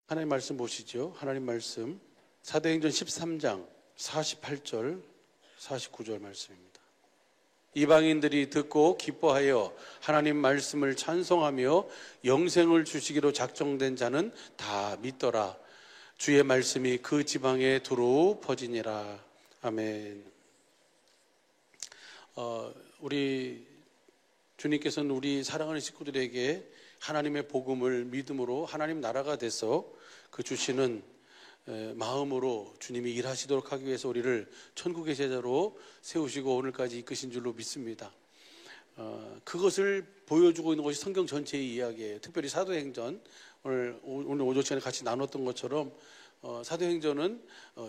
하나님 말씀 보시죠. 하나님 말씀 사도행전 13장 48절 49절 말씀입니다. 이방인들이 듣고 기뻐하여 하나님 말씀을 찬송하며 영생을 주시기로 작정된 자는 다 믿더라. 주의 말씀이 그 지방에 두루 퍼지니라. 아멘. 우리 주님께서는 우리 사랑하는 식구들에게 하나님의 복음을 믿음으로 하나님 나라가 돼서 그 주시는 마음으로 주님이 일하시도록 하기 위해서 우리를 천국의 제자로 세우시고 오늘까지 이끄신 줄로 믿습니다. 그것을 보여주고 있는 것이 성경 전체의 이야기예요. 특별히 사도행전, 오늘 오전 시간에 같이 나눴던 것처럼 사도행전은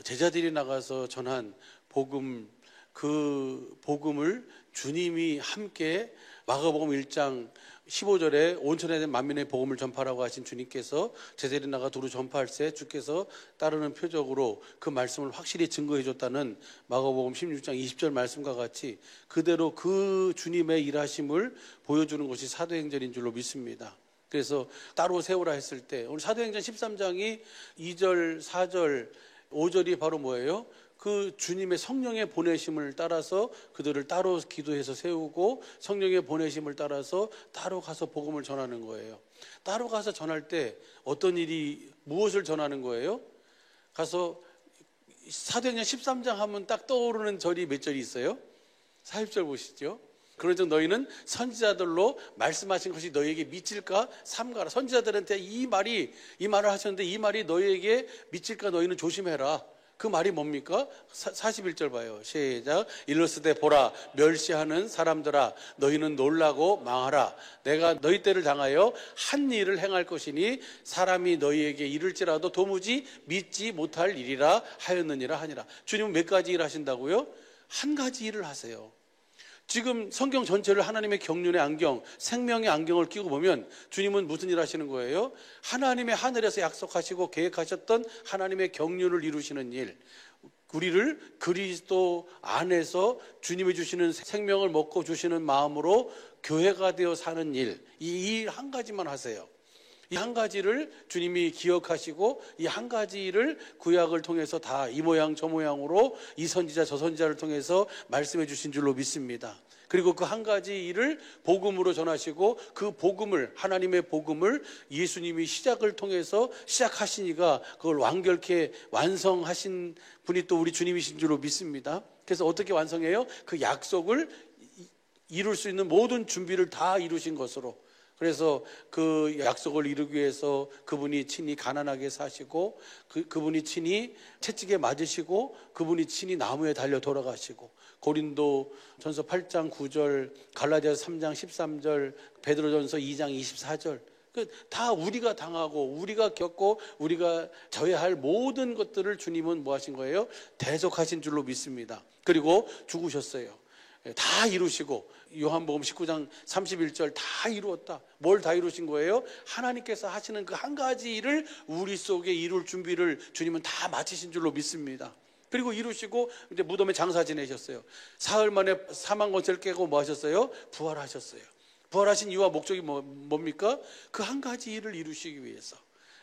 제자들이 나가서 전한 복음, 그 복음을 주님이 함께 마가복음 1장 15절에 온천에 대한 만민의 복음을 전파라고 하신 주님께서 제자들이 나가 두루 전파할세 주께서 따르는 표적으로 그 말씀을 확실히 증거해 줬다는 마가복음 16장 20절 말씀과 같이 그대로 그 주님의 일하심을 보여주는 것이 사도행전인 줄로 믿습니다. 그래서 따로 세우라 했을 때 오늘 사도행전 13장이 2절, 4절, 5절이 바로 뭐예요? 그 주님의 성령의 보내심을 따라서 그들을 따로 기도해서 세우고 성령의 보내심을 따라서 따로 가서 복음을 전하는 거예요. 따로 가서 전할 때 어떤 일이 무엇을 전하는 거예요? 가서 사도행전 13장 하면 딱 떠오르는 절이 몇 절이 있어요? 40절 보시죠. 그러므로 너희는 선지자들로 말씀하신 것이 너희에게 미칠까 삼가라. 선지자들한테 이 말을 하셨는데 이 말이 너희에게 미칠까 너희는 조심해라. 그 말이 뭡니까? 41절 봐요. 시작. 일러스되 보라 멸시하는 사람들아 너희는 놀라고 망하라. 내가 너희 때를 당하여 한 일을 행할 것이니 사람이 너희에게 이를지라도 도무지 믿지 못할 일이라 하였느니라 하니라. 주님은 몇 가지 일 하신다고요? 한 가지 일을 하세요. 지금 성경 전체를 하나님의 경륜의 안경, 생명의 안경을 끼고 보면 주님은 무슨 일 하시는 거예요? 하나님의 하늘에서 약속하시고 계획하셨던 하나님의 경륜을 이루시는 일, 우리를 그리스도 안에서 주님이 주시는 생명을 먹고 주시는 마음으로 교회가 되어 사는 일, 이 일 한 가지만 하세요. 이 한 가지를 주님이 기억하시고 이 한 가지 일을 구약을 통해서 다 이 모양 저 모양으로 이 선지자 저 선지자를 통해서 말씀해 주신 줄로 믿습니다. 그리고 그 한 가지 일을 복음으로 전하시고 그 복음을 하나님의 복음을 예수님이 시작을 통해서 시작하시니까 그걸 완결케 완성하신 분이 또 우리 주님이신 줄로 믿습니다. 그래서 어떻게 완성해요? 그 약속을 이룰 수 있는 모든 준비를 다 이루신 것으로. 그래서 그 약속을 이루기 위해서 그분이 친히 가난하게 사시고 그분이 친히 채찍에 맞으시고 그분이 친히 나무에 달려 돌아가시고 고린도 전서 8장 9절 갈라디아서 3장 13절 베드로전서 2장 24절 다 우리가 당하고 우리가 겪고 우리가 져야 할 모든 것들을 주님은 뭐 하신 거예요? 대속하신 줄로 믿습니다. 그리고 죽으셨어요. 다 이루시고 요한복음 19장 31절 다 이루었다. 뭘 다 이루신 거예요? 하나님께서 하시는 그 한 가지 일을 우리 속에 이룰 준비를 주님은 다 마치신 줄로 믿습니다. 그리고 이루시고 이제 무덤에 장사 지내셨어요. 사흘 만에 사망 권세를 깨고 뭐 하셨어요? 부활하셨어요. 부활하신 이유와 목적이 뭡니까? 그 한 가지 일을 이루시기 위해서.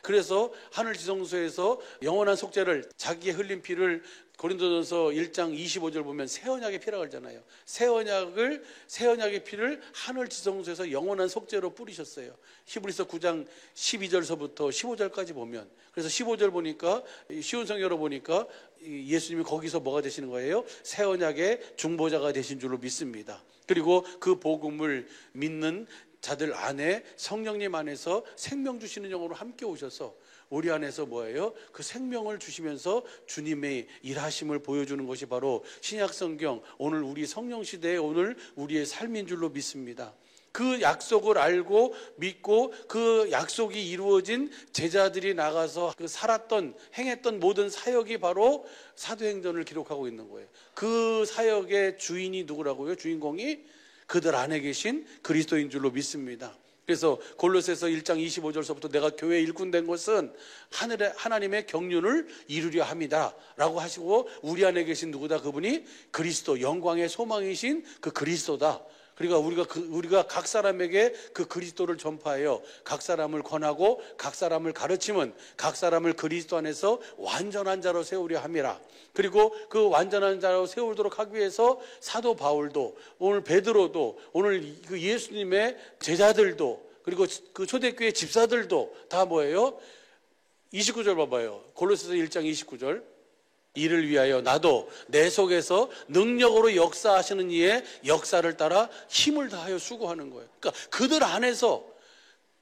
그래서 하늘 지성소에서 영원한 속죄를 자기의 흘린 피를 고린도전서 1장 25절 보면 새 언약의 피라고 하잖아요. 새 언약의 피를 하늘 지성소에서 영원한 속죄로 뿌리셨어요. 히브리서 9장 12절서부터 15절까지 보면 그래서 15절 보니까 쉬운 성경으로 보니까 예수님이 거기서 뭐가 되시는 거예요? 새 언약의 중보자가 되신 줄로 믿습니다. 그리고 그 복음을 믿는 자들 안에 성령님 안에서 생명 주시는 영으로 함께 오셔서 우리 안에서 뭐예요? 그 생명을 주시면서 주님의 일하심을 보여주는 것이 바로 신약성경 오늘 우리 성령시대의 오늘 우리의 삶인 줄로 믿습니다. 그 약속을 알고 믿고 그 약속이 이루어진 제자들이 나가서 그 살았던 행했던 모든 사역이 바로 사도행전을 기록하고 있는 거예요. 그 사역의 주인이 누구라고요? 주인공이 그들 안에 계신 그리스도인 줄로 믿습니다. 그래서 골로새서 1장 25절서부터 내가 교회의 일꾼 된 것은 하나님의 경륜을 이루려 합니다 라고 하시고 우리 안에 계신 누구다? 그분이 그리스도 영광의 소망이신 그 그리스도다. 그러니까 우리가 각 사람에게 그 그리스도를 전파하여 각 사람을 권하고 각 사람을 가르치면 각 사람을 그리스도 안에서 완전한 자로 세우려 함이라. 그리고 그 완전한 자로 세우도록 하기 위해서 사도 바울도, 오늘 베드로도, 오늘 그 예수님의 제자들도, 그리고 그 초대교회 집사들도 다 뭐예요? 29절 봐봐요. 골로새서 1장 29절. 이를 위하여 나도 내 속에서 능력으로 역사하시는 이의 역사를 따라 힘을 다하여 수고하는 거예요. 그러니까 그들 안에서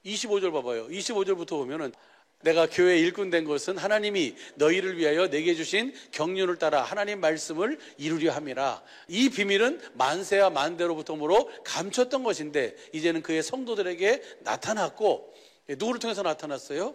25절 봐봐요. 25절부터 보면은 내가 교회 일꾼 된 것은 하나님이 너희를 위하여 내게 주신 경륜을 따라 하나님 말씀을 이루려 함이라. 이 비밀은 만세와 만대로부터므로 감췄던 것인데 이제는 그의 성도들에게 나타났고, 누구를 통해서 나타났어요?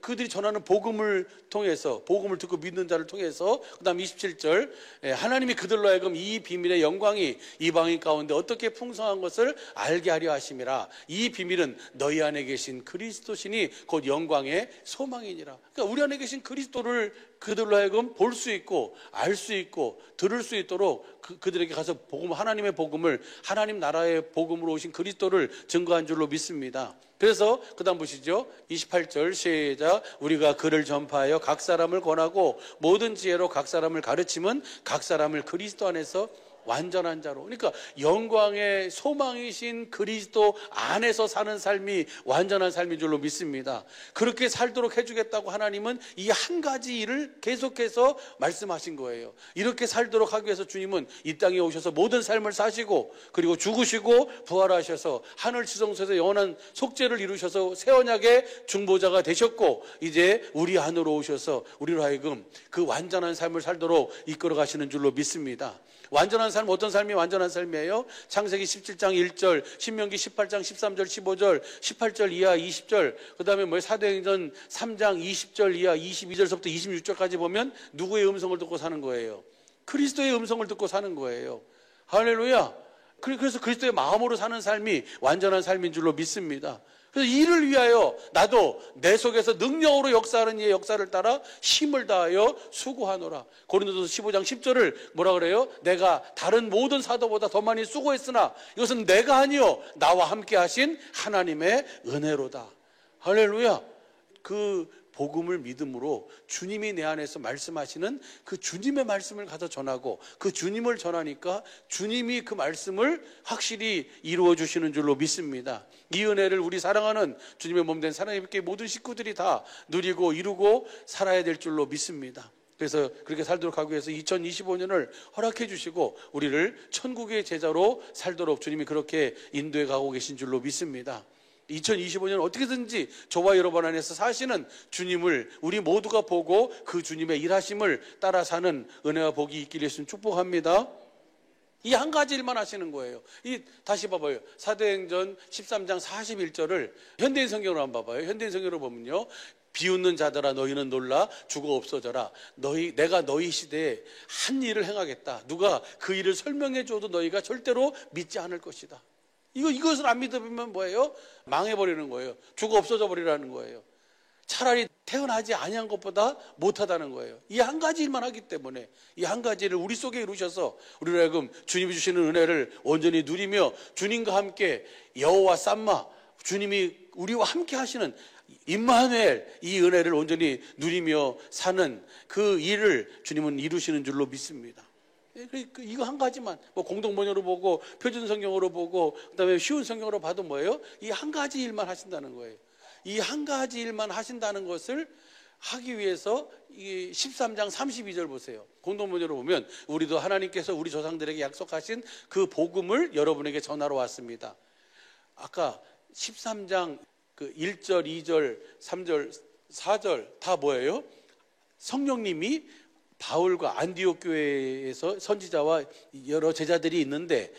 그들이 전하는 복음을 통해서, 복음을 듣고 믿는 자를 통해서. 그 다음 27절, 하나님이 그들로 하여금 이 비밀의 영광이 이방인 가운데 어떻게 풍성한 것을 알게 하려 하심이라. 이 비밀은 너희 안에 계신 그리스도시니 곧 영광의 소망이니라. 그러니까 우리 안에 계신 그리스도를 그들로 하여금 볼 수 있고 알 수 있고 들을 수 있도록 그들에게 가서 하나님의 복음을, 하나님 나라의 복음으로 오신 그리스도를 증거한 줄로 믿습니다. 그래서 그 다음 보시죠. 28절 시작. 우리가 그를 전파하여 각 사람을 권하고 모든 지혜로 각 사람을 가르치면 각 사람을 그리스도 안에서 완전한 자로. 그러니까 영광의 소망이신 그리스도 안에서 사는 삶이 완전한 삶인 줄로 믿습니다. 그렇게 살도록 해주겠다고 하나님은 이 한 가지 일을 계속해서 말씀하신 거예요. 이렇게 살도록 하기 위해서 주님은 이 땅에 오셔서 모든 삶을 사시고, 그리고 죽으시고 부활하셔서 하늘 지성소에서 영원한 속죄를 이루셔서 새 언약의 중보자가 되셨고, 이제 우리 안으로 오셔서 우리로 하여금 그 완전한 삶을 살도록 이끌어 가시는 줄로 믿습니다. 완전한 삶, 어떤 삶이 완전한 삶이에요? 창세기 17장 1절, 신명기 18장 13절 15절, 18절 이하 20절, 그 다음에 사도행전 3장 20절 이하 22절서부터 26절까지 보면 누구의 음성을 듣고 사는 거예요? 그리스도의 음성을 듣고 사는 거예요. 할렐루야. 그래서 그리스도의 마음으로 사는 삶이 완전한 삶인 줄로 믿습니다. 그래서 이를 위하여 나도 내 속에서 능력으로 역사하는 이의 역사를 따라 힘을 다하여 수고하노라. 고린도서 15장 10절을 뭐라 그래요? 내가 다른 모든 사도보다 더 많이 수고했으나 이것은 내가 아니요 나와 함께 하신 하나님의 은혜로다. 할렐루야. 그 복음을 믿음으로 주님이 내 안에서 말씀하시는 그 주님의 말씀을 가서 전하고, 그 주님을 전하니까 주님이 그 말씀을 확실히 이루어 주시는 줄로 믿습니다. 이 은혜를 우리 사랑하는 주님의 몸된 사랑의 교회 모든 식구들이 다 누리고 이루고 살아야 될 줄로 믿습니다. 그래서 그렇게 살도록 하기 위해서 2025년을 허락해 주시고 우리를 천국의 제자로 살도록 주님이 그렇게 인도해 가고 계신 줄로 믿습니다. 2025년 어떻게든지 저와 여러분 안에서 사시는 주님을 우리 모두가 보고 그 주님의 일하심을 따라 사는 은혜와 복이 있기를 예수님 축복합니다. 이 한 가지 일만 하시는 거예요. 다시 봐봐요. 사도행전 13장 41절을 현대인 성경으로 한번 봐봐요. 현대인 성경으로 보면요, 비웃는 자들아 너희는 놀라 죽어 없어져라. 내가 너희 시대에 한 일을 행하겠다. 누가 그 일을 설명해 줘도 너희가 절대로 믿지 않을 것이다. 이것을 안 믿으면 뭐예요? 망해버리는 거예요. 죽어 없어져 버리라는 거예요. 차라리 태어나지 아니한 것보다 못하다는 거예요. 이 한 가지 일만 하기 때문에 이 한 가지를 우리 속에 이루셔서 우리로 하여금 주님이 주시는 은혜를 온전히 누리며 주님과 함께 여호와 쌈마, 주님이 우리와 함께 하시는 임마누엘, 이 은혜를 온전히 누리며 사는 그 일을 주님은 이루시는 줄로 믿습니다. 이거 한 가지만 공동번역으로 보고 표준 성경으로 보고 그다음에 쉬운 성경으로 봐도 뭐예요? 이 한 가지 일만 하신다는 거예요. 이 한 가지 일만 하신다는 것을 하기 위해서 이 13장 32절 보세요. 공동번역으로 보면 우리도 하나님께서 우리 조상들에게 약속하신 그 복음을 여러분에게 전하러 왔습니다. 아까 13장 그 1절, 2절, 3절, 4절 다 뭐예요? 성령님이 바울과 안디옥 교회에서 선지자와 여러 제자들이 있는데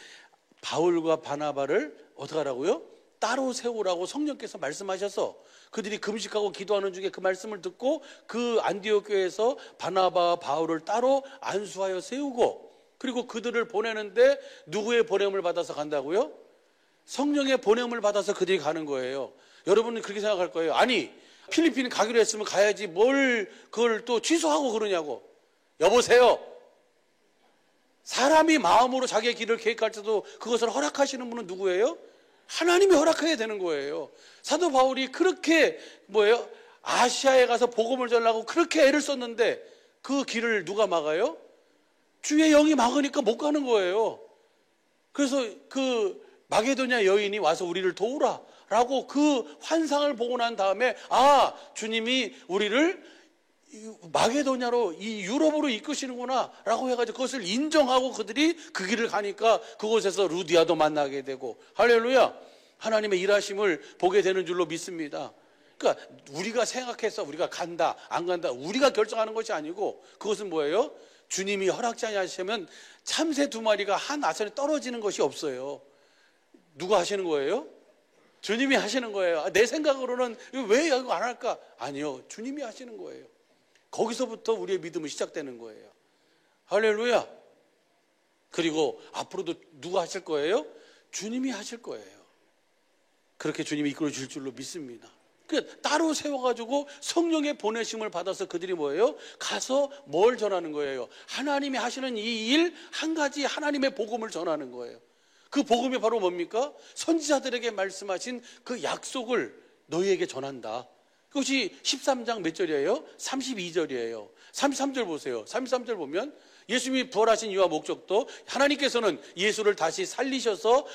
바울과 바나바를 어떻게 하라고요? 따로 세우라고 성령께서 말씀하셔서 그들이 금식하고 기도하는 중에 그 말씀을 듣고 그 안디옥 교회에서 바나바와 바울을 따로 안수하여 세우고, 그리고 그들을 보내는데 누구의 보냄을 받아서 간다고요? 성령의 보냄을 받아서 그들이 가는 거예요. 여러분은 그렇게 생각할 거예요. 아니 필리핀 가기로 했으면 가야지 뭘 그걸 또 취소하고 그러냐고. 여보세요. 사람이 마음으로 자기의 길을 계획할 때도 그것을 허락하시는 분은 누구예요? 하나님이 허락해야 되는 거예요. 사도 바울이 그렇게 아시아에 가서 복음을 전하고 그렇게 애를 썼는데 그 길을 누가 막아요? 주의 영이 막으니까 못 가는 거예요. 그래서 그 마게도냐 여인이 와서 우리를 도우라 라고 그 환상을 보고 난 다음에 주님이 우리를 마게도냐로 이 유럽으로 이끄시는구나 라고 해가지고 그것을 인정하고 그들이 그 길을 가니까 그곳에서 루디아도 만나게 되고 할렐루야, 하나님의 일하심을 보게 되는 줄로 믿습니다. 그러니까 우리가 생각해서 우리가 간다 안 간다 우리가 결정하는 것이 아니고 그것은 뭐예요? 주님이 허락지 아니하시면 참새 2마리가 한 아선에 떨어지는 것이 없어요. 누가 하시는 거예요? 주님이 하시는 거예요. 내 생각으로는 왜 이거 안 할까? 아니요, 주님이 하시는 거예요. 거기서부터 우리의 믿음이 시작되는 거예요. 할렐루야. 그리고 앞으로도 누가 하실 거예요? 주님이 하실 거예요. 그렇게 주님이 이끌어 주실 줄로 믿습니다. 따로 세워가지고 성령의 보내심을 받아서 그들이 뭐예요? 가서 뭘 전하는 거예요? 하나님이 하시는 이 일 한 가지 하나님의 복음을 전하는 거예요. 그 복음이 바로 뭡니까? 선지자들에게 말씀하신 그 약속을 너희에게 전한다. 그것이 13장 몇 절이에요? 32절이에요. 33절 보세요. 33절 보면 예수님이 부활하신 이유와 목적도 하나님께서는 예수를 다시 살리셔서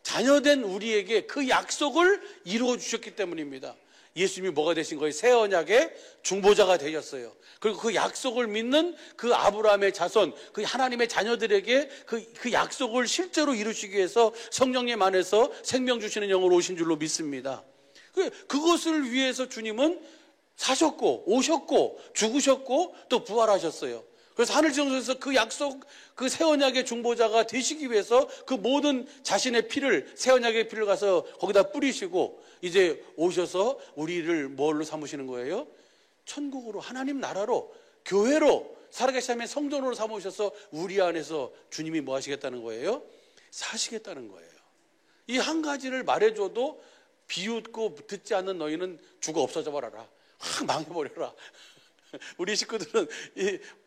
자녀된 우리에게 그 약속을 이루어 주셨기 때문입니다. 예수님이 뭐가 되신 거예요? 새 언약의 중보자가 되셨어요. 그리고 그 약속을 믿는 그 아브라함의 자손, 그 하나님의 자녀들에게 그 약속을 실제로 이루시기 위해서 성령님 안에서 생명 주시는 영으로 오신 줄로 믿습니다. 그것을 위해서 주님은 사셨고 오셨고 죽으셨고 또 부활하셨어요. 그래서 하늘정에서 그 약속, 그 새 언약의 중보자가 되시기 위해서 그 모든 자신의 피를, 새 언약의 피를 가서 거기다 뿌리시고 이제 오셔서 우리를 뭘로 삼으시는 거예요? 천국으로, 하나님 나라로, 교회로, 살아계신 하나님의 성전으로 삼으셔서 우리 안에서 주님이 뭐 하시겠다는 거예요? 사시겠다는 거예요. 이 한 가지를 말해줘도 비웃고 듣지 않는 너희는 죽어 없어져 버려라. 망해버려라. 우리 식구들은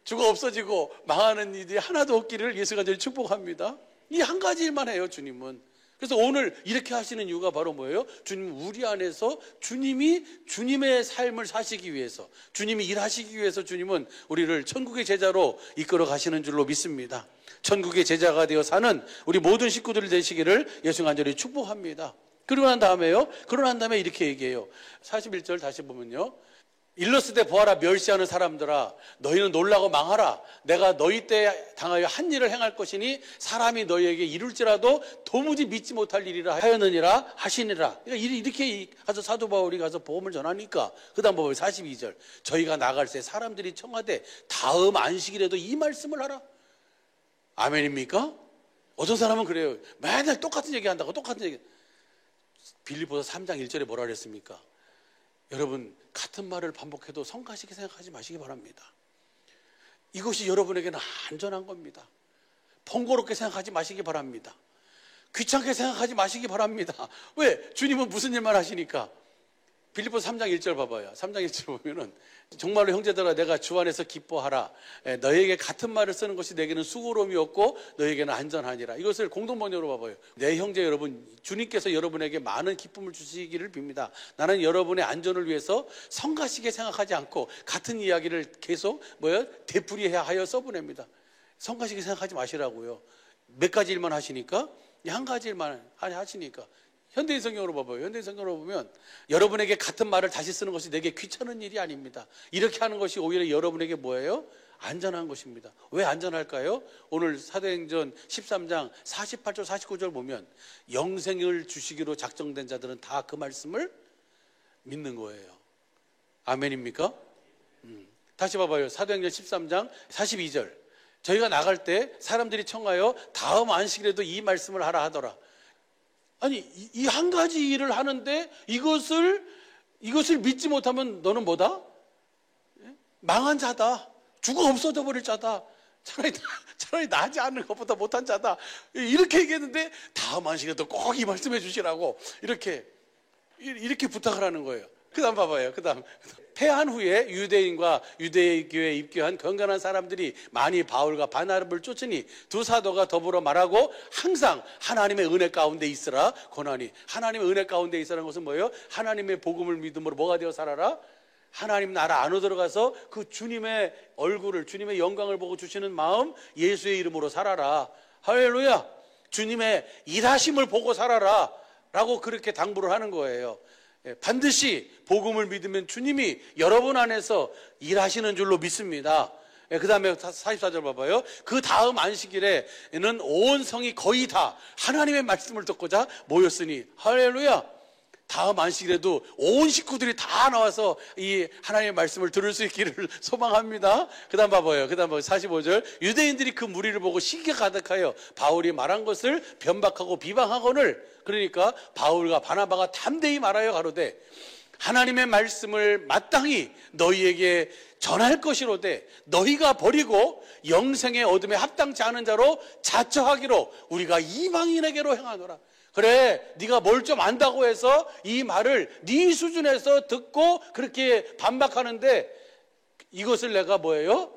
죽어 없어지고 망하는 일이 하나도 없기를 예수가 늘 축복합니다. 이 한 가지 일만 해요, 주님은. 그래서 오늘 이렇게 하시는 이유가 바로 뭐예요? 주님 우리 안에서 주님이 주님의 삶을 사시기 위해서, 주님이 일하시기 위해서 주님은 우리를 천국의 제자로 이끌어 가시는 줄로 믿습니다. 천국의 제자가 되어 사는 우리 모든 식구들 되시기를 예수 간절히 축복합니다. 그러고 난 다음에 이렇게 얘기해요. 41절 다시 보면요. 일렀을 때 보아라, 멸시하는 사람들아, 너희는 놀라고 망하라. 내가 너희 때 당하여 한 일을 행할 것이니 사람이 너희에게 이룰지라도 도무지 믿지 못할 일이라 하였느니라 하시니라. 그러니까 이렇게 가서 사도 바울이 가서 복음을 전하니까 그 다음 보면 42절 저희가 나갈 때 사람들이 청하되 다음 안식일에도 이 말씀을 하라. 아멘입니까? 어떤 사람은 그래요. 맨날 똑같은 얘기 한다고 똑같은 얘기. 빌립보서 3장 1절에 뭐라 그랬습니까? 여러분, 같은 말을 반복해도 성가시게 생각하지 마시기 바랍니다. 이것이 여러분에게는 안전한 겁니다. 번거롭게 생각하지 마시기 바랍니다. 귀찮게 생각하지 마시기 바랍니다. 왜? 주님은 무슨 일만 하시니까. 빌립보서 3장 1절 봐봐요. 3장 1절 보면은 정말로 형제들아 내가 주 안에서 기뻐하라. 너희에게 같은 말을 쓰는 것이 내게는 수고로움이 없고 너희에게는 안전하니라. 이것을 공동번역으로 봐봐요. 내 형제 여러분, 주님께서 여러분에게 많은 기쁨을 주시기를 빕니다. 나는 여러분의 안전을 위해서 성가시게 생각하지 않고 같은 이야기를 계속 되풀이해야 하여 써보냅니다. 성가시게 생각하지 마시라고요. 몇 가지 일만 하시니까? 한 가지 일만 하시니까. 현대인 성경으로 봐봐요. 현대인 성경으로 보면 여러분에게 같은 말을 다시 쓰는 것이 내게 귀찮은 일이 아닙니다. 이렇게 하는 것이 오히려 여러분에게 뭐예요? 안전한 것입니다. 왜 안전할까요? 오늘 사도행전 13장 48절 49절 보면 영생을 주시기로 작정된 자들은 다 그 말씀을 믿는 거예요. 아멘입니까? 다시 봐봐요. 사도행전 13장 42절 저희가 나갈 때 사람들이 청하여 다음 안식일에도 이 말씀을 하라 하더라. 아니, 이 한 가지 일을 하는데 이것을 믿지 못하면 너는 뭐다? 망한 자다. 죽어 없어져 버릴 자다. 차라리 나지 않는 것보다 못한 자다. 이렇게 얘기했는데 다음 안식에도 꼭 이 말씀해 주시라고 이렇게 부탁을 하는 거예요. 그다음 봐봐요. 그다음 패한 후에 유대인과 유대교회에 입교한 건강한 사람들이 많이 바울과 바나바를 쫓으니 두 사도가 더불어 말하고 항상 하나님의 은혜 가운데 있으라 권하니. 하나님의 은혜 가운데 있으라는 것은 뭐예요? 하나님의 복음을 믿음으로 뭐가 되어 살아라? 하나님 나라 안으로 들어가서 그 주님의 얼굴을, 주님의 영광을 보고 주시는 마음, 예수의 이름으로 살아라. 할렐루야. 주님의 일하심을 보고 살아라 라고 그렇게 당부를 하는 거예요. 반드시 복음을 믿으면 주님이 여러분 안에서 일하시는 줄로 믿습니다. 그 다음에 44절 봐봐요. 그 다음 안식일에는 온 성이 거의 다 하나님의 말씀을 듣고자 모였으니. 할렐루야. 다음 안식일에도 온 식구들이 다 나와서 이 하나님의 말씀을 들을 수 있기를 소망합니다. 그 다음 봐봐요. 그 다음 45절. 유대인들이 그 무리를 보고 시기가 가득하여 바울이 말한 것을 변박하고 비방하거늘. 그러니까 바울과 바나바가 담대히 말하여 가로되 하나님의 말씀을 마땅히 너희에게 전할 것이로되 너희가 버리고 영생의 어둠에 합당치 않은 자로 자처하기로 우리가 이방인에게로 행하노라. 그래, 네가 뭘 좀 안다고 해서 이 말을 네 수준에서 듣고 그렇게 반박하는데 이것을 내가 뭐예요?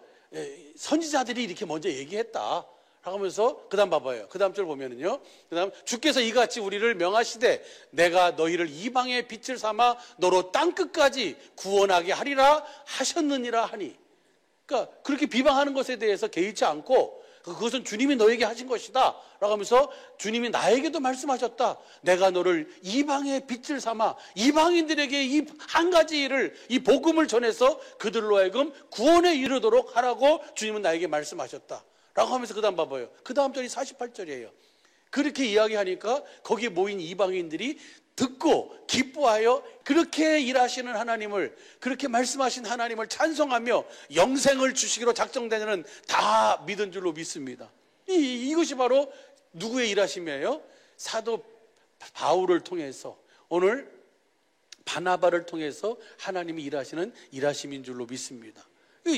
선지자들이 이렇게 먼저 얘기했다 하면서 그 다음 봐봐요. 그 다음 절 보면은요, 그 다음 주께서 이같이 우리를 명하시되 내가 너희를 이방의 빛을 삼아 너로 땅끝까지 구원하게 하리라 하셨느니라 하니. 그러니까 그렇게 비방하는 것에 대해서 개의치 않고 그것은 주님이 너에게 하신 것이다 라고 하면서 주님이 나에게도 말씀하셨다. 내가 너를 이방의 빛을 삼아 이방인들에게 이 한 가지 일을, 이 복음을 전해서 그들로 하여금 구원에 이르도록 하라고 주님은 나에게 말씀하셨다 라고 하면서 그 다음 봐봐요. 그 다음 절이 48절이에요. 그렇게 이야기하니까 거기에 모인 이방인들이 듣고 기뻐하여 그렇게 일하시는 하나님을, 그렇게 말씀하신 하나님을 찬송하며 영생을 주시기로 작정되는 다 믿은 줄로 믿습니다. 이것이 바로 누구의 일하심이에요? 사도 바울을 통해서, 오늘 바나바를 통해서 하나님이 일하시는 일하심인 줄로 믿습니다.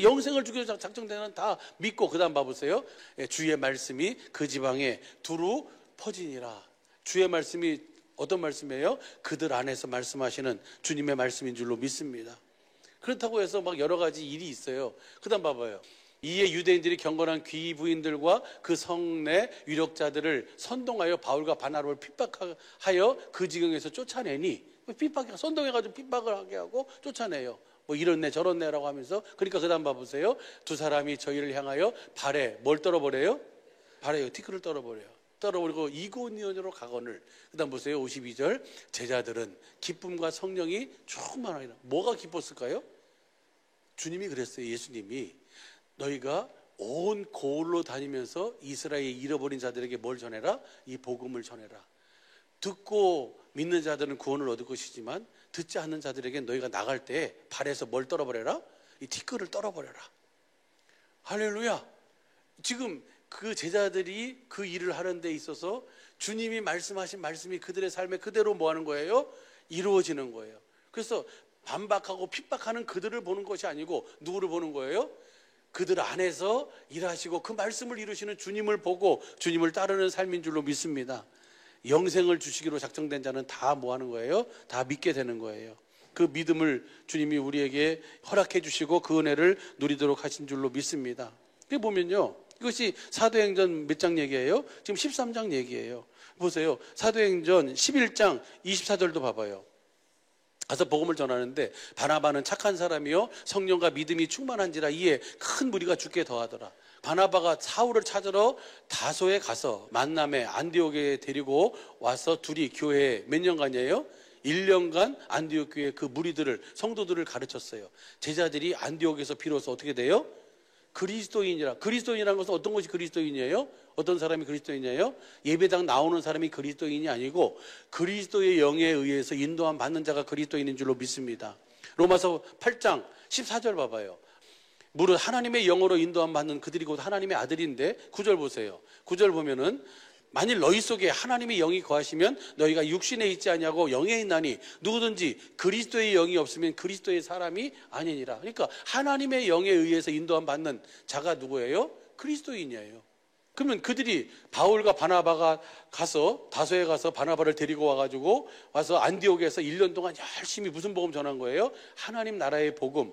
영생을 주기로 작정되는 다 믿고 그 다음 봐보세요. 주의 말씀이 그 지방에 두루 퍼지니라. 주의 말씀이 어떤 말씀이에요? 그들 안에서 말씀하시는 주님의 말씀인 줄로 믿습니다. 그렇다고 해서 막 여러 가지 일이 있어요. 그 다음 봐봐요. 이에 유대인들이 경건한 귀부인들과 그 성내 유력자들을 선동하여 바울과 바나바를 핍박하여 그 지경에서 쫓아내니, 선동해가지고 핍박을 하게 하고 쫓아내요. 뭐 이렇네 저렇네라고 하면서. 그러니까 그 다음 봐보세요. 두 사람이 저희를 향하여 발에 뭘 떨어버려요? 발에 티끌을 떨어버리고 이고니온으로 가거늘. 그 다음 보세요. 52절. 제자들은 기쁨과 성령이 충만하니라. 뭐가 기뻤을까요? 주님이 그랬어요. 예수님이 너희가 온 고을로 다니면서 이스라엘에 잃어버린 자들에게 뭘 전해라? 이 복음을 전해라. 듣고 믿는 자들은 구원을 얻을 것이지만 듣지 않는 자들에게 너희가 나갈 때 발에서 뭘 떨어버려라? 이 티끌을 떨어버려라. 할렐루야. 지금 그 제자들이 그 일을 하는 데 있어서 주님이 말씀하신 말씀이 그들의 삶에 그대로 뭐 하는 거예요? 이루어지는 거예요. 그래서 반박하고 핍박하는 그들을 보는 것이 아니고 누구를 보는 거예요? 그들 안에서 일하시고 그 말씀을 이루시는 주님을 보고 주님을 따르는 삶인 줄로 믿습니다. 영생을 주시기로 작정된 자는 다 뭐 하는 거예요? 다 믿게 되는 거예요. 그 믿음을 주님이 우리에게 허락해 주시고 그 은혜를 누리도록 하신 줄로 믿습니다. 여기 보면요, 이것이 사도행전 몇 장 얘기예요? 지금 13장 얘기예요. 보세요. 사도행전 11장 24절도 봐봐요. 가서 복음을 전하는데 바나바는 착한 사람이요 성령과 믿음이 충만한지라 이에 큰 무리가 죽게 더하더라. 바나바가 사울을 찾으러 다소에 가서 만남에 안디옥에 데리고 와서 둘이 교회에 몇 년간이에요? 1년간 안디옥 교회 그 무리들을, 성도들을 가르쳤어요. 제자들이 안디옥에서 비로소 어떻게 돼요? 그리스도인이라. 그리스도인이라는 것은 어떤 것이 그리스도인이에요? 어떤 사람이 그리스도인이에요? 예배당 나오는 사람이 그리스도인이 아니고 그리스도의 영에 의해서 인도함 받는 자가 그리스도인인 줄로 믿습니다. 로마서 8장 14절 봐봐요. 무릇 하나님의 영으로 인도함 받는 그들이 곧 하나님의 아들인데 9절 보세요. 9절 보면은 만일 너희 속에 하나님의 영이 거하시면 너희가 육신에 있지 아니하고 영에 있나니 누구든지 그리스도의 영이 없으면 그리스도의 사람이 아니니라. 그러니까 하나님의 영에 의해서 인도함 받는 자가 누구예요? 그리스도인이에요. 그러면 그들이 바울과 바나바가 가서 다소에 가서 바나바를 데리고 와가지고 와서 안디옥에서 1년 동안 열심히 무슨 복음 전한 거예요? 하나님 나라의 복음,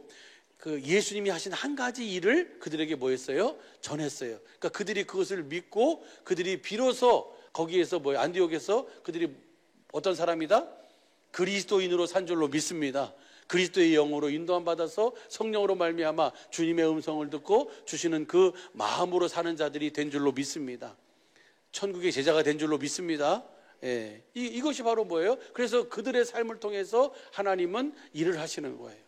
그 예수님이 하신 한 가지 일을 그들에게 뭐 했어요? 전했어요. 그러니까 그들이 그것을 믿고 그들이 비로소 거기에서 안디옥에서 그들이 어떤 사람이다? 그리스도인으로 산 줄로 믿습니다. 그리스도의 영으로 인도함 받아서 성령으로 말미암아 주님의 음성을 듣고 주시는 그 마음으로 사는 자들이 된 줄로 믿습니다. 천국의 제자가 된 줄로 믿습니다. 예. 이것이 바로 뭐예요? 그래서 그들의 삶을 통해서 하나님은 일을 하시는 거예요.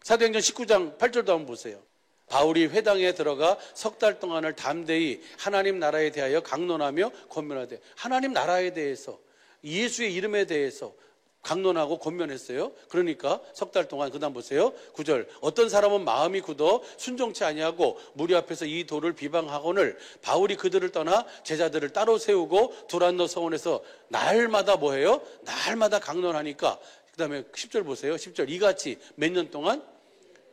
사도행전 19장 8절도 한번 보세요. 바울이 회당에 들어가 석 달 동안을 담대히 하나님 나라에 대하여 강론하며 권면하되, 하나님 나라에 대해서, 예수의 이름에 대해서 강론하고 권면했어요. 그러니까 석 달 동안, 그 다음 보세요. 9절, 어떤 사람은 마음이 굳어 순종치 아니하고 무리 앞에서 이 도를 비방하거늘 바울이 그들을 떠나 제자들을 따로 세우고 두란노 서원에서 날마다 뭐해요? 날마다 강론하니까. 그 다음에 10절 보세요. 10절, 이같이 몇 년 동안?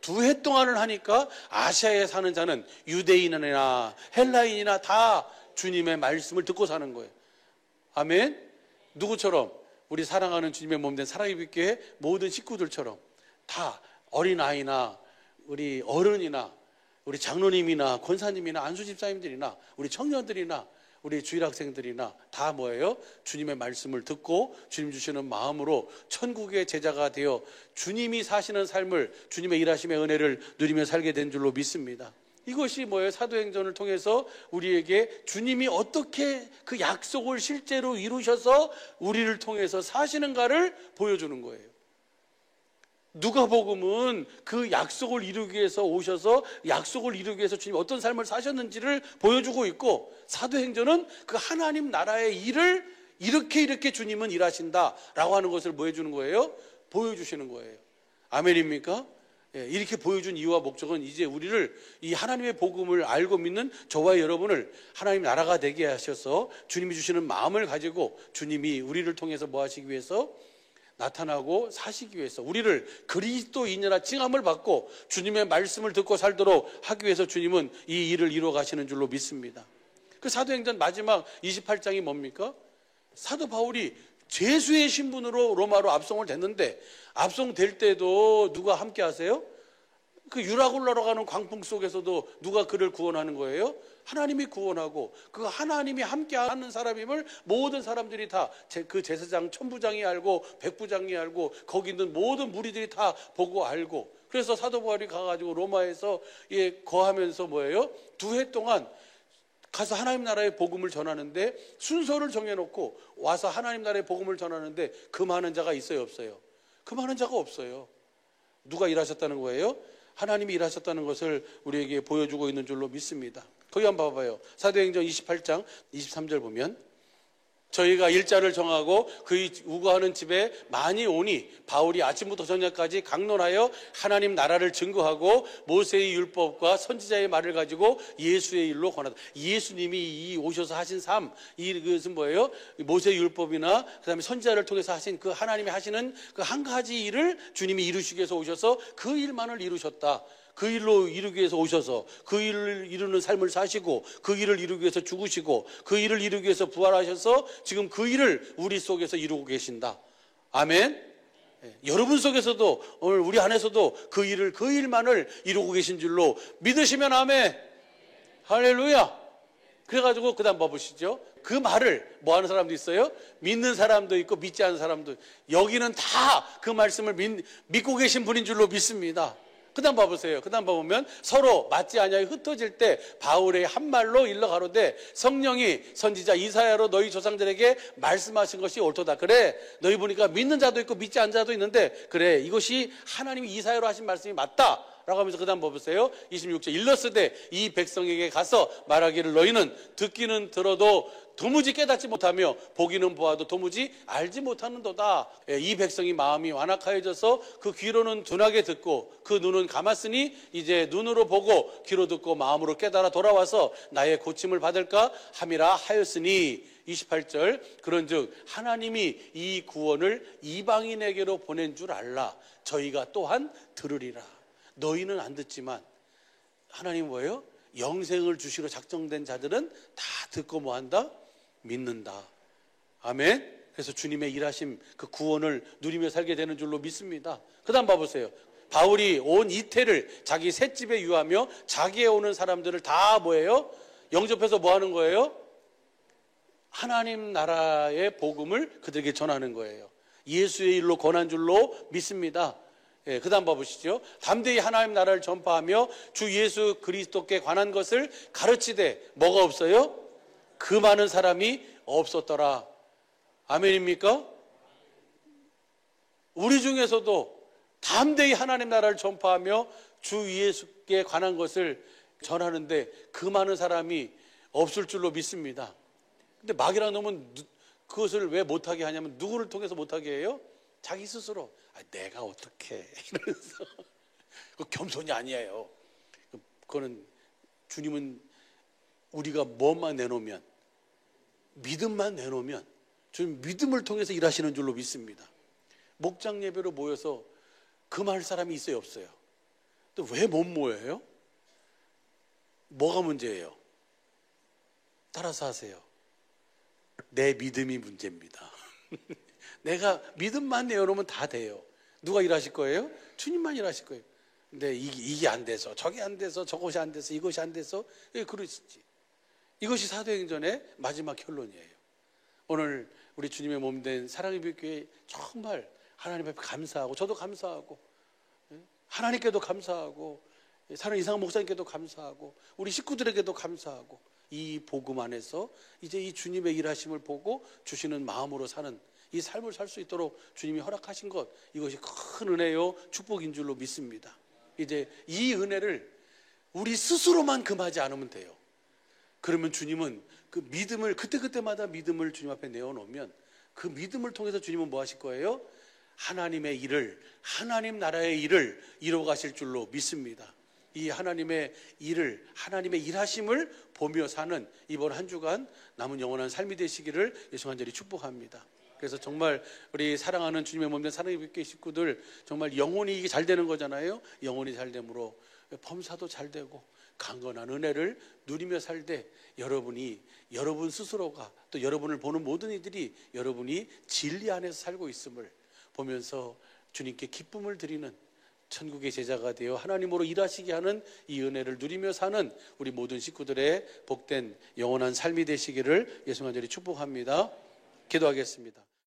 2해 동안을 하니까 아시아에 사는 자는 유대인이나 헬라인이나 다 주님의 말씀을 듣고 사는 거예요. 아멘. 누구처럼? 우리 사랑하는 주님의 몸된 사랑의 빛교회 모든 식구들처럼 다 어린아이나 우리 어른이나 우리 장로님이나 권사님이나 안수집사님들이나 우리 청년들이나 우리 주일학생들이나 다 뭐예요? 주님의 말씀을 듣고 주님 주시는 마음으로 천국의 제자가 되어 주님이 사시는 삶을, 주님의 일하심의 은혜를 누리며 살게 된 줄로 믿습니다. 이것이 뭐예요? 사도행전을 통해서 우리에게 주님이 어떻게 그 약속을 실제로 이루셔서 우리를 통해서 사시는가를 보여주는 거예요. 누가복음은 그 약속을 이루기 위해서 오셔서 약속을 이루기 위해서 주님이 어떤 삶을 사셨는지를 보여주고 있고, 사도행전은 그 하나님 나라의 일을 이렇게 주님은 일하신다라고 하는 것을 뭐 해주는 거예요? 보여주시는 거예요. 아멘입니까? 예, 이렇게 보여준 이유와 목적은 이제 우리를 이 하나님의 복음을 알고 믿는 저와 여러분을 하나님 나라가 되게 하셔서 주님이 주시는 마음을 가지고 주님이 우리를 통해서 뭐 하시기 위해서? 나타나고 사시기 위해서, 우리를 그리스도인이라 칭함을 받고 주님의 말씀을 듣고 살도록 하기 위해서 주님은 이 일을 이루어 가시는 줄로 믿습니다. 그 사도행전 마지막 28장이 뭡니까? 사도 바울이 죄수의 신분으로 로마로 압송을 됐는데, 압송될 때도 누가 함께 하세요? 그 유라굴라로 가는 광풍 속에서도 누가 그를 구원하는 거예요? 하나님이 구원하고, 그 하나님이 함께 하는 사람임을 모든 사람들이 다, 그 제사장 천부장이 알고 백부장이 알고 거기 있는 모든 무리들이 다 보고 알고, 그래서 사도 바울이 가가지고 로마에서 거하면서 뭐예요? 2해 동안 가서 하나님 나라의 복음을 전하는데, 순서를 정해놓고 와서 하나님 나라의 복음을 전하는데 그 많은 자가 있어요, 없어요? 그 많은 자가 없어요. 누가 일하셨다는 거예요? 하나님이 일하셨다는 것을 우리에게 보여주고 있는 줄로 믿습니다. 거기 한번 봐봐요. 사도행전 28장 23절 보면, 저희가 일자를 정하고 그의 우거하는 집에 많이 오니 바울이 아침부터 저녁까지 강론하여 하나님 나라를 증거하고 모세의 율법과 선지자의 말을 가지고 예수의 일로 권하다. 예수님이 오셔서 하신 삶, 이것은 뭐예요? 모세의 율법이나 그 다음에 선지자를 통해서 하신 그 하나님이 하시는 그 한 가지 일을 주님이 이루시기 위해서 오셔서 그 일만을 이루셨다. 그 일로 이루기 위해서 오셔서 그 일을 이루는 삶을 사시고, 그 일을 이루기 위해서 죽으시고, 그 일을 이루기 위해서 부활하셔서 지금 그 일을 우리 속에서 이루고 계신다. 아멘. 여러분 속에서도, 오늘 우리 안에서도 그 일만을 이루고 계신 줄로 믿으시면 아멘. 할렐루야. 그래가지고 그 다음 봐보시죠. 그 말을 뭐 하는 사람도 있어요? 믿는 사람도 있고 믿지 않는 사람도. 여기는 다 그 말씀을 믿고 계신 분인 줄로 믿습니다. 그 다음 봐보세요. 그 다음 봐보면, 서로 맞지 아니하여 흩어질 때 바울의 한 말로 일러 가로되 성령이 선지자 이사야로 너희 조상들에게 말씀하신 것이 옳도다. 그래, 너희 보니까 믿는 자도 있고 믿지 않는 자도 있는데, 그래, 이것이 하나님이 이사야로 하신 말씀이 맞다 라고 하면서 그 다음 봐보세요. 26절, 일렀으되 이 백성에게 가서 말하기를 너희는 듣기는 들어도 도무지 깨닫지 못하며 보기는 보아도 도무지 알지 못하는도다. 이 백성이 마음이 완악하여져서 그 귀로는 둔하게 듣고 그 눈은 감았으니 이제 눈으로 보고 귀로 듣고 마음으로 깨달아 돌아와서 나의 고침을 받을까 함이라 하였으니. 28절, 그런즉 하나님이 이 구원을 이방인에게로 보낸 줄 알라. 저희가 또한 들으리라. 너희는 안 듣지만 하나님 뭐예요? 영생을 주시러 작정된 자들은 다 듣고 뭐한다? 믿는다. 아멘. 그래서 주님의 일하심 그 구원을 누리며 살게 되는 줄로 믿습니다. 그 다음 봐보세요. 바울이 온 이태를 자기 셋집에 유하며 자기에 오는 사람들을 다 뭐예요? 영접해서 뭐 하는 거예요? 하나님 나라의 복음을 그들에게 전하는 거예요. 예수의 일로 권한 줄로 믿습니다. 예, 그 다음 봐보시죠. 담대히 하나님 나라를 전파하며 주 예수 그리스도께 관한 것을 가르치되 뭐가 없어요? 그 많은 사람이 없었더라. 아멘입니까? 우리 중에서도 담대히 하나님 나라를 전파하며 주 예수께 관한 것을 전하는데 그 많은 사람이 없을 줄로 믿습니다. 근데 막이라는 놈은 그것을 왜 못하게 하냐면 누구를 통해서 못하게 해요? 자기 스스로. 내가 어떻게 이러면서. 그 겸손이 아니에요. 그거는 주님은 우리가 뭐만 내놓으면, 믿음만 내놓으면 주님 믿음을 통해서 일하시는 줄로 믿습니다. 목장 예배로 모여서 금할 사람이 있어요, 없어요? 또 왜 못 모여요? 뭐가 문제예요? 따라서 하세요. 내 믿음이 문제입니다. 내가 믿음만 내어놓으면 다 돼요. 누가 일하실 거예요? 주님만 일하실 거예요. 근데 이게 안 돼서, 저게 안 돼서, 저것이 안 돼서, 이것이 안 돼서, 그러시지. 이것이 사도행전의 마지막 결론이에요. 오늘 우리 주님의 몸된 사랑의 빛교회 정말 하나님 앞에 감사하고, 저도 감사하고, 하나님께도 감사하고, 사랑 이상한 목사님께도 감사하고, 우리 식구들에게도 감사하고, 이 복음 안에서 이제 이 주님의 일하심을 보고 주시는 마음으로 사는 이 삶을 살 수 있도록 주님이 허락하신 것, 이것이 큰 은혜요 축복인 줄로 믿습니다. 이제 이 은혜를 우리 스스로만 금하지 않으면 돼요. 그러면 주님은 그 믿음을 그때그때마다 믿음을 주님 앞에 내어놓으면 그 믿음을 통해서 주님은 뭐 하실 거예요? 하나님의 일을, 하나님 나라의 일을 이루어가실 줄로 믿습니다. 이 하나님의 일을, 하나님의 일하심을 보며 사는 이번 한 주간 남은 영원한 삶이 되시기를 예수 간절히 축복합니다. 그래서 정말 우리 사랑하는 주님의 몸된 사랑의 빛교회 식구들 정말 영혼이 이게 잘 되는 거잖아요. 영혼이 잘 되므로 범사도 잘 되고 강건한 은혜를 누리며 살 때 여러분 스스로가 또 여러분을 보는 모든 이들이 여러분이 진리 안에서 살고 있음을 보면서 주님께 기쁨을 드리는 천국의 제자가 되어 하나님으로 일하시게 하는 이 은혜를 누리며 사는 우리 모든 식구들의 복된 영원한 삶이 되시기를 예수 간절히 축복합니다. 기도하겠습니다.